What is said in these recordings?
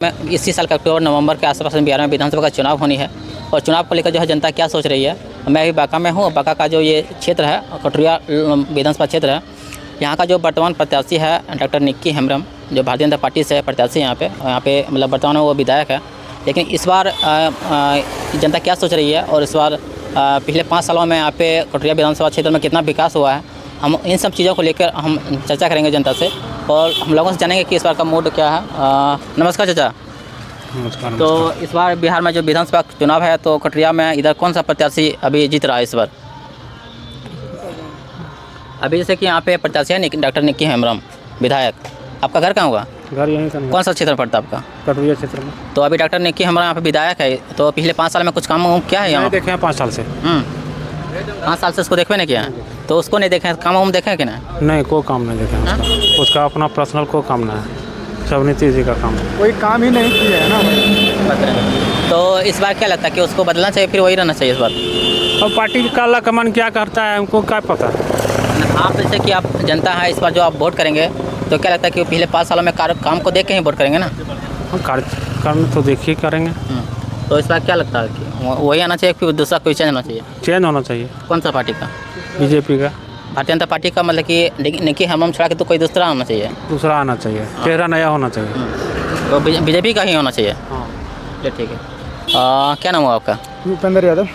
मैं इसी साल का अक्टूबर नवंबर के आसपास में बिहार में विधानसभा का चुनाव होनी है और चुनाव को लेकर जो है जनता क्या सोच रही है। मैं अभी बांका में हूँ। बांका का जो ये क्षेत्र है कटुरिया विधानसभा क्षेत्र है, यहाँ का जो वर्तमान प्रत्याशी है डॉक्टर निक्की हेम्ब्रम, जो भारतीय जनता पार्टी से प्रत्याशी यहाँ पे मतलब वर्तमान में वो विधायक है। लेकिन इस बार जनता क्या सोच रही है और इस बार पिछले 5 सालों में यहाँ पे कटुरिया विधानसभा क्षेत्र में कितना विकास हुआ है, हम इन सब चीज़ों को लेकर हम चर्चा करेंगे जनता से और हम लोगों से जानेंगे कि इस बार का मूड क्या है। नमस्कार चाचा। नमस्कार। तो इस बार बिहार में जो विधानसभा चुनाव है तो कटुरिया में इधर कौन सा प्रत्याशी अभी जीत रहा है इस बार? अभी जैसे कि यहाँ पे प्रत्याशी है डॉक्टर निक्की हेम्ब्रम विधायक, आपका घर कहाँ होगा? घर यहीं का नहीं, कौन सा क्षेत्र पड़ता है आपका? कटुरिया क्षेत्र में। तो अभी डॉक्टर निक्की हेम्ब्रम यहाँ पे विधायक है, तो पिछले 5 साल में कुछ काम क्या है यहाँ? देखे हैं 5 साल से। 5 साल से उसको देखवे नहीं किया है, तो उसको नहीं देखे, काम देखे कि नहीं कोई काम नहीं देखे उसका। उसका अपना पर्सनल कोई काम नहीं है, सब नीतीश जी का काम है। कोई काम ही नहीं किया है ना। तो इस बार क्या लगता है कि उसको बदलना चाहिए फिर वही रहना चाहिए इस बार? और पार्टी का काला कमान क्या करता है हमको क्या पता। आप जैसे कि आप जनता है, इस बार जो आप वोट करेंगे तो क्या लगता है कि पिछले 5 सालों में काम को देख के ही वोट करेंगे ना? कार्य तो देखिए करेंगे। तो इस बार क्या लगता है कि वही आना चाहिए फिर दूसरा कोई चेंज होना चाहिए? चेंज होना चाहिए। कौन सा पार्टी का? बीजेपी का। भारतीय जनता पार्टी का, मतलब कि निक्की हेम्ब्रम छोड़ा के तो कोई दूसरा आना चाहिए? दूसरा आना चाहिए, चेहरा नया होना चाहिए। तो बीजेपी का ही होना चाहिए। चलिए ठीक है। क्या नाम हुआ आपका? भूपेंद्र यादव।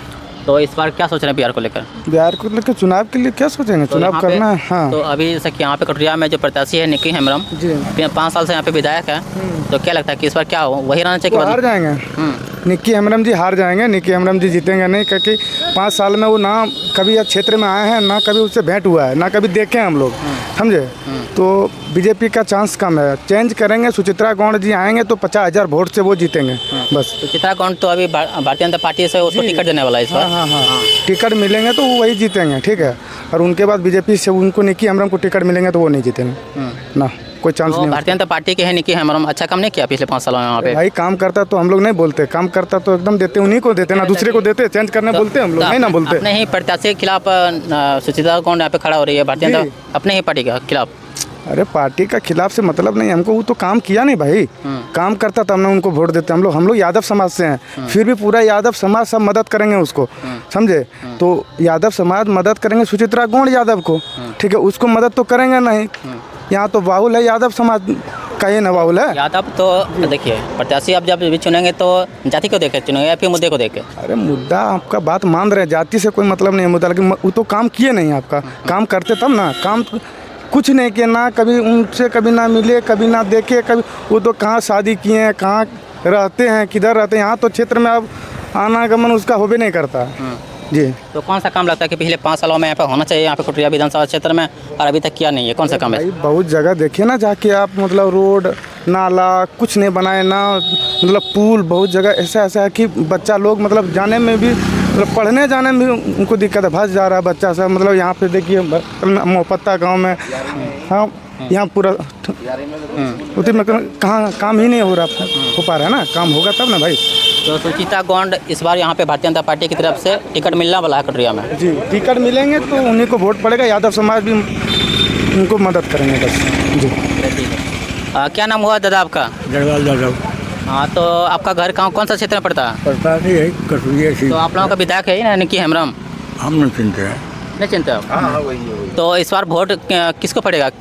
तो इस बार क्या सोच रहे हैं बिहार को लेकर? बिहार को लेकर चुनाव के लिए क्या सोचेंगे? तो चुनाव करना है। हाँ। तो अभी जैसे कि यहाँ पे कटुरिया में जो प्रत्याशी है निक्की हेम्ब्रम जी 5 साल से यहाँ पे विधायक है, तो क्या लगता है कि इस बार क्या हो वही रहना चाहिए? हार जाएंगे निक्की हेम्ब्रम जी, हार जाएंगे। निक्की हेम्ब्रम जी जीतेंगे नहीं, क्योंकि 5 साल में वो ना कभी इस क्षेत्र में आए हैं, ना कभी उससे भेंट हुआ है, ना कभी देखे हैं हम लोग, समझे। तो बीजेपी का चांस कम है। चेंज करेंगे, सुचित्रा गौड़ जी आएंगे तो 50,000 वोट से वो जीतेंगे बस। सुचित्रा गौड़ तो अभी भारतीय जनता पार्टी से उसको टिकट देने वाला है इस बार। हाँ, टिकट मिलेंगे तो वो वही जीतेंगे, ठीक है। और उनके बाद बीजेपी से उनको निक्की हेम्ब्रम को टिकट मिलेंगे तो वो नहीं जीतेंगे ना, कोई चांस नहीं। भारतीय जनता पार्टी के है निक्की हेम्ब्रम, अच्छा काम नहीं किया पिछले 5 सालों में यहाँ पे? भाई काम करता तो हम लोग नहीं बोलते, काम करता तो एकदम देते, उन्हीं को देते ना, दूसरे को देते। चेंज करने बोलते हम लोग नहीं ना बोलते। अपने ही प्रत्याशी के खिलाफ सुचित्रा गौड़ यहाँ पे खड़ा हो रही है भारतीय जनता अपने ही पार्टी के खिलाफ। अरे पार्टी का खिलाफ से मतलब नहीं हमको, वो तो काम किया नहीं भाई। काम करता तब ना उनको वोट देते। हम लोग यादव समाज से हैं, फिर भी पूरा यादव समाज सब मदद करेंगे उसको, समझे। तो यादव समाज मदद करेंगे सुचित्रा गौड़ यादव को, ठीक है। उसको मदद तो करेंगे नहीं। यहाँ तो बाहुल है यादव समाज का, ये ना बाहुल है यादव। तो देखिए प्रत्याशी आप जब भी चुनेंगे तो जाति को देखे चुनेंगे या फिर मुद्दे को देखे? अरे मुद्दा आपका बात मान रहे हैं, जाति से कोई मतलब नहीं है मुद्दा, लेकिन वो तो काम किए नहीं। आपका काम करते तब ना, काम कुछ नहीं किया ना, कभी उनसे कभी ना मिले, कभी ना देखे, कभी वो तो कहाँ शादी किए हैं, कहाँ रहते हैं, किधर रहते हैं। यहाँ तो क्षेत्र में अब आनागमन उसका हो भी नहीं करता जी। तो कौन सा काम लगता है कि पिछले 5 सालों में यहाँ पे होना चाहिए यहाँ पे कटुरिया विधानसभा क्षेत्र में और अभी तक किया नहीं है? कौन सा काम है? बहुत जगह देखिए ना जाके आप, मतलब रोड नाला कुछ नहीं बनाए ना, मतलब पुल बहुत जगह ऐसा है कि बच्चा लोग मतलब जाने में भी, मतलब पढ़ने जाने में भी उनको दिक्कत है, फंस जा रहा है बच्चा सब। मतलब यहाँ पे देखिए मोहपत्ता गांव में, हाँ यहाँ पूरा उतने में कहाँ काम ही नहीं हो पा रहा है ना। काम होगा तब ना भाई। तो सुचित्रा गौड़ इस बार यहाँ पे भारतीय जनता पार्टी की तरफ से टिकट मिलने वाला है कटुरिया में? जी टिकट मिलेंगे तो उन्हीं को वोट पड़ेगा। यादव समाज भी उनको मदद करेंगे बस जी। क्या नाम हुआ दादा आपका? जड़वाल यादव। हाँ, तो आपका घर कौन सा क्षेत्र में पड़ता है? पता नहीं है, कटुरिया से। तो आप लोगों का विधायक है ना निक्की हेम्ब्रम? हम नहीं चिंते हैं। नहीं चिंते आप? तो इस बार वोट किसको पड़ेगा?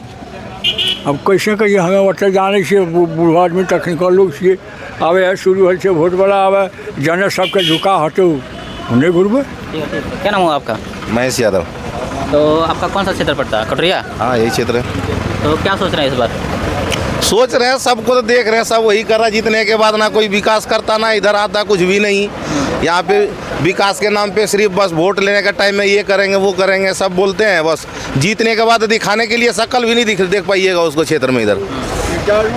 अब कैसे कहिए, हमें वैसे जाने से बूढ़ा आदमी टेक्निकल लोग से आवे है, शुरू है वोट वाला आवे, जाने सबके झुका हटो उन्हें घूरबे। क्या नाम हुआ आपका? महेश यादव। तो आपका कौन सा क्षेत्र पड़ता है? कटुरिया? हाँ यही क्षेत्र है। तो क्या सोच रहे हैं इस बार? सोच रहे हैं, सबको तो देख रहे हैं, सब वही कर रहा है। जीतने के बाद ना कोई विकास करता, ना इधर आता, कुछ भी नहीं। यहाँ पे विकास के नाम पे सिर्फ बस वोट लेने का टाइम में ये करेंगे वो करेंगे सब बोलते हैं, बस जीतने के बाद दिखाने के लिए शक्ल भी नहीं देख पाइएगा उसको क्षेत्र में। इधर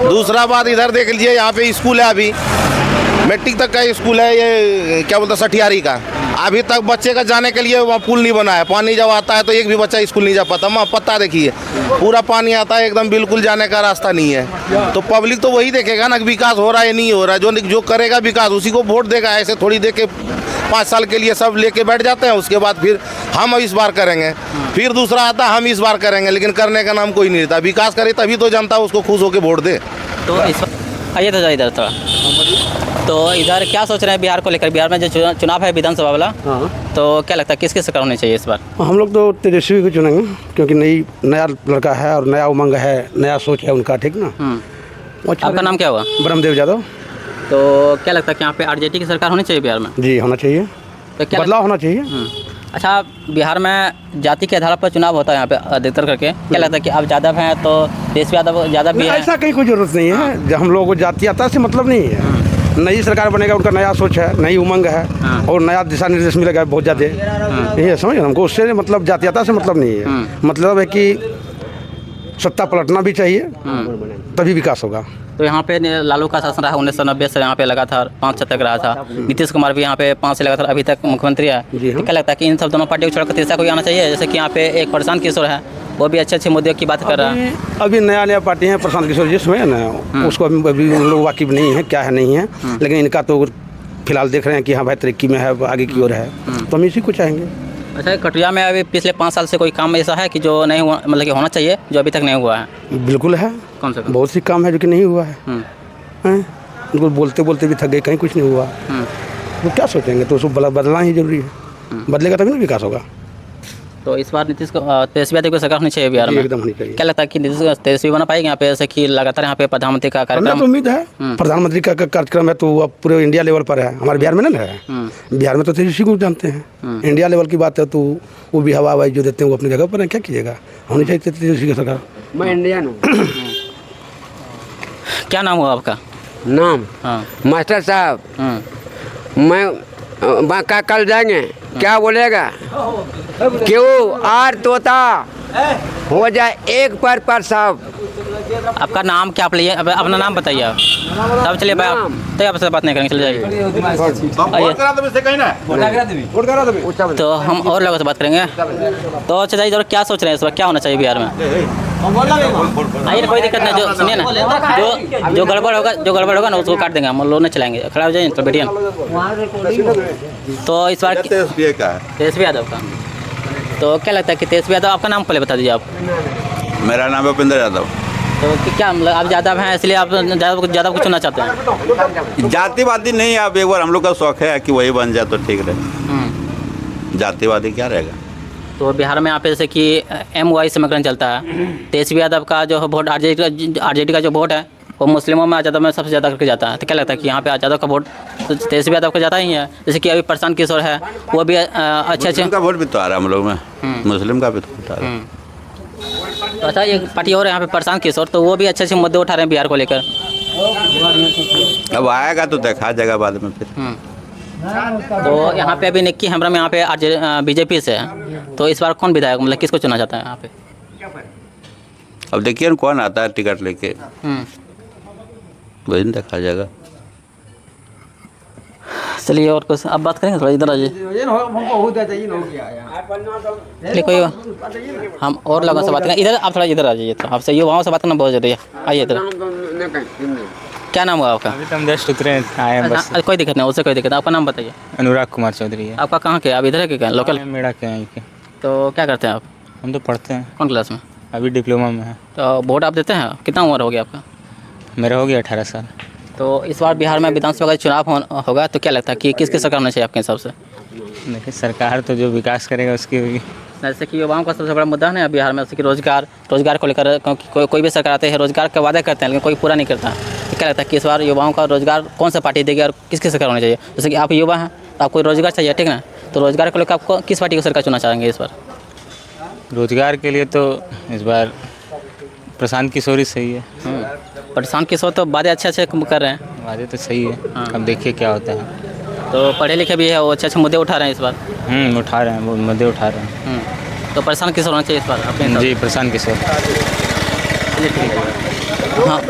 दूसरा बात, इधर देख लीजिए, यहाँ पे स्कूल है, अभी मैट्रिक तक का स्कूल है, ये क्या बोलते हैं सठियारी का। अभी तक बच्चे का जाने के लिए वहाँ पुल नहीं बना है। पानी जब आता है तो एक भी बच्चा स्कूल नहीं जा पाता। वहाँ पत्ता देखिए पूरा पानी आता है एकदम, बिल्कुल जाने का रास्ता नहीं है। तो पब्लिक तो वही देखेगा ना कि विकास हो रहा है नहीं हो रहा है। जो करेगा विकास उसी को वोट देगा। ऐसे थोड़ी दे के 5 साल के लिए सब लेके बैठ जाते हैं, उसके बाद फिर हम इस बार करेंगे, फिर दूसरा आता हम इस बार करेंगे, लेकिन करने का नाम कोई नहीं रहता। विकास करे तभी तो जनता उसको खुश होकर वोट दे। तो आइए तो इधर थोड़ा। तो इधर क्या सोच रहे हैं बिहार को लेकर? बिहार में जो चुनाव है विधानसभा वाला, हाँ, तो क्या लगता है किसकी सरकार होनी चाहिए इस बार? हम लोग तो तेजस्वी को चुनेंगे क्योंकि नया लड़का है और नया उमंग है, नया सोच है उनका, ठीक ना। वो अच्छा आपका नाम क्या हुआ? ब्रह्मदेव यादव। तो क्या लगता है कि यहाँ पे आरजेडी की सरकार होनी चाहिए बिहार में? जी होना चाहिए, तो क्या बदलाव होना चाहिए। अच्छा, बिहार में जाति के आधार पर चुनाव होता है यहाँ पे अधिकतर करके, क्या लगता है कि अब यादव हैं तो तेजस्वी यादव यादव भी है? ऐसा कहीं कोई जरूरत नहीं है, जब हम लोगों को जातीयता से मतलब नहीं है। नई सरकार बनेगा, उनका नया सोच है, नई उमंग है और नया दिशा निर्देश मिलेगा बहुत ज़्यादा। ये समझ हमको, उससे मतलब जातीयता से मतलब नहीं है। मतलब है कि सत्ता पलटना भी चाहिए, तभी विकास होगा। तो यहाँ पे लालू का शासन रहा 1990 से, यहाँ पे लगातार 5 तक रहा था। नीतीश कुमार भी यहाँ पे 5 से लगातार अभी तक मुख्यमंत्री है। जी हाँ। तो क्या लगता है कि इन सब दोनों पार्टियों को छोड़कर तीसरा कोई आना चाहिए? जैसे कि यहाँ पे एक प्रशांत किशोर है, वो भी अच्छे अच्छे मुद्दों की बात कर रहा है। अभी नया पार्टी है प्रशांत किशोर जिसमें ना, उसको अभी हम लोग वाकिफ नहीं है क्या है नहीं है, लेकिन इनका तो फिलहाल देख रहे हैं कि हाँ भाई तरक्की में है, आगे की ओर है, तो हम इसी को चाहेंगे। अच्छा, कटरिया में अभी पिछले 5 साल से कोई काम ऐसा है कि जो नहीं हुआ, मतलब कि होना चाहिए, जो अभी तक नहीं हुआ है? बिल्कुल है, कौन सा? बहुत सी काम है जो कि नहीं हुआ है। उनको बोलते बोलते भी थक गए, कहीं कुछ नहीं हुआ। तो क्या सोचेंगे, तो उसको बदलना ही जरूरी है, बदलेगा तभी ना विकास होगा। तो इस बार नीतीश को तेजस्वी यादव की सरकार होनी चाहिए बिहार में? एकदम होनी चाहिए। क्या लगता है कि नीतीश तेजस्वी बना पाएंगे यहाँ पे? जैसे कि लगातार यहाँ पे प्रधानमंत्री का हमें कार्यक्रम तो उम्मीद है, प्रधानमंत्री का कार्यक्रम है तो वो अब पूरे इंडिया लेवल पर है, हमारे बिहार में ना है। बिहार में तो तेजस्वी को जानते हैं, इंडिया लेवल की बात है तो वो भी हवा हवाई जो देते हैं वो अपनी जगह पर है, क्या कीजिएगा, होनी चाहिए तेजस्वी की सरकार। मैं इंडियन हूँ। क्या नाम हुआ आपका? नाम हाँ। मास्टर साहब, मैं बांका कल जाएंगे, क्या बोलेगा? क्यों आर तोता हो जाए एक पर साहब। आपका नाम क्या? आप लिए अपना नाम बताइए आप। तब चलिए भाई, आप तो आपसे बात नहीं करेंगे, चले जाइए। तो हम और लोगों से बात करेंगे। तो अच्छा जाइए, क्या सोच रहे हैं इस बार क्या होना चाहिए बिहार में? आइए, कोई दिक्कत नहीं, जो सुनिए ना, जो गड़बड़ होगा ना उसको काट देंगे, हम लोग नहीं चलाएंगे। खड़ा हो जाइए तो बैठिए। तो इस बार तेजस्वी यादव का, तो क्या लगता है कि तेजस्वी यादव, आपका नाम पहले बता दीजिए आप। मेरा नाम है उपेंद्र यादव। तो क्या मतलब आप यादव हैं इसलिए आप ज़्यादा कुछ चुनना चाहते हैं? जातिवादी नहीं, आप एक बार हम लोग का शौक है कि वही बन जाए तो ठीक रहे, जातिवादी क्या रहेगा। तो बिहार में यहाँ पे जैसे कि MY समीकरण चलता है, तेजस्वी यादव का जो वोट आरजेडी का जो वोट है वो मुस्लिमों में आज़ादा में सबसे ज़्यादा करके जाता है। तो क्या लगता है कि यहाँ पे आज़ादा का वोट तो तेजस्वी यादव का जाता ही है? जैसे कि अभी प्रशांत किशोर है, वो भी अच्छे का वोट भी तो आ रहा है हम लोग में, मुस्लिम का भी तो वोट आ रहा है। तो अच्छा, एक पार्टी और यहाँ पे प्रशांत किशोर, तो वो भी अच्छे मुद्दे उठा रहे हैं बिहार को लेकर। अब आएगा तो देखा जाएगा बाद में फिर। तो यहाँ पे अभी निक्की हेम्ब्रम यहाँ पे BJP से है, तो इस बार कौन विधायक, मतलब किसको चुना चाहता है यहाँ पे? अब देखिए कौन आता है टिकट लेके, वही देखा जाएगा। चलिए, और कुछ अब बात करेंगे थोड़ा, इधर आ जाइए। कोई हम और लोगों से बात करें, इधर आप थोड़ा इधर आ जाइए। तो आपसे युवाओं से बात करना बहुत जरूरी है, आइए इधर। क्या नाम हुआ आपका? अभी तो हम जस्ट उतरे आए हैं बस। कोई दिक्कत नहीं, उससे कोई दिक्कत। आपका नाम बताइए। अनुराग कुमार चौधरी है। आपका कहाँ के? आप इधर है क्या, लोकल? मेरा क्या है के। तो क्या करते हैं आप? हम तो पढ़ते हैं। कौन क्लास में? अभी डिप्लोमा में है। तो वोट आप देते हैं? कितना उम्र हो गया आपका? मेरा हो गया 18 साल। तो इस बार बिहार में विधानसभा का चुनाव होगा, तो क्या लगता है कि किसकी सरकार होना चाहिए आपके हिसाब से? देखिए, सरकार तो जो विकास करेगा उसकी होगी। जैसे कि युवाओं का सबसे बड़ा मुद्दा है बिहार में, जैसे कि रोजगार को लेकर, क्योंकि कोई भी सरकार आते हैं रोजगार का वादा करते हैं लेकिन कोई पूरा नहीं करता। तो क्या लगता है कि इस बार युवाओं का रोजगार कौन सा पार्टी देगी और किसकी सरकार होनी चाहिए? जैसे कि आप युवा हैं तो आपको रोजगार चाहिए, ठीक ना? तो रोजगार को लेकर आपको किस पार्टी की सरकार चुनना चाहेंगे इस बार? रोजगार के लिए तो इस बार प्रशांत किशोर ही सही है। प्रशांत किशोर तो वादे अच्छे कर रहे हैं। वादे तो सही है, अब देखिए क्या होता है। तो पढ़े लिखे भी है, वो अच्छे मुद्दे उठा रहे हैं इस बार। उठा रहे हैं, वो मुद्दे उठा रहे हैं। तो प्रशांत किशोर होना चाहिए इस बार अपने? जी, प्रशांत किशोर। चलिए ठीक है। हाँ।